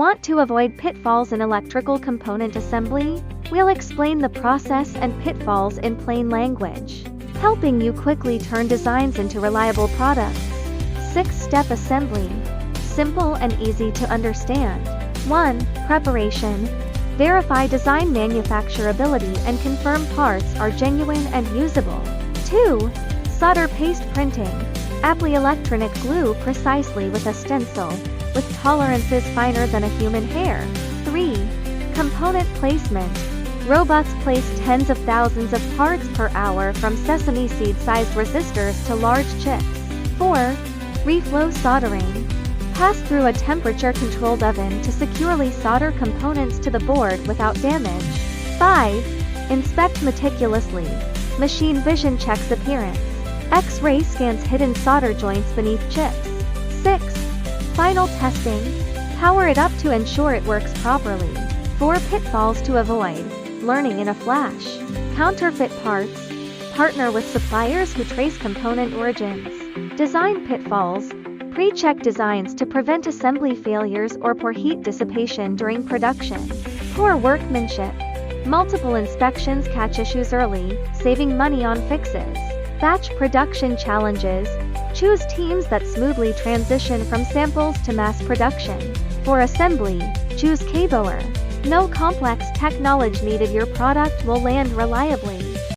Want to avoid pitfalls in electrical component assembly? We'll explain the process and pitfalls in plain language, helping you quickly turn designs into reliable products. 6-step assembly. Simple and easy to understand. 1. Preparation. Verify design manufacturability and confirm parts are genuine and usable. 2. Solder paste printing. Apply electronic glue precisely with a stencil, with tolerances finer than a human hair. 3. Component placement. Robots place tens of thousands of parts per hour, from sesame seed-sized resistors to large chips. 4. Reflow soldering. Pass through a temperature-controlled oven to securely solder components to the board without damage. 5. Inspect meticulously. Machine vision checks appearance. X-ray scans hidden solder joints beneath chips. 6. Final testing. Power it up to ensure it works properly. 4 pitfalls to avoid. Learning in a flash. Counterfeit parts. Partner with suppliers who trace component origins. Design pitfalls. Pre-check designs to prevent assembly failures or poor heat dissipation during production. Poor workmanship. Multiple inspections catch issues early, saving money on fixes. Batch production challenges. Choose teams that smoothly transition from samples to mass production. For assembly, choose Kaboer. No complex tech knowledge needed, your product will land reliably.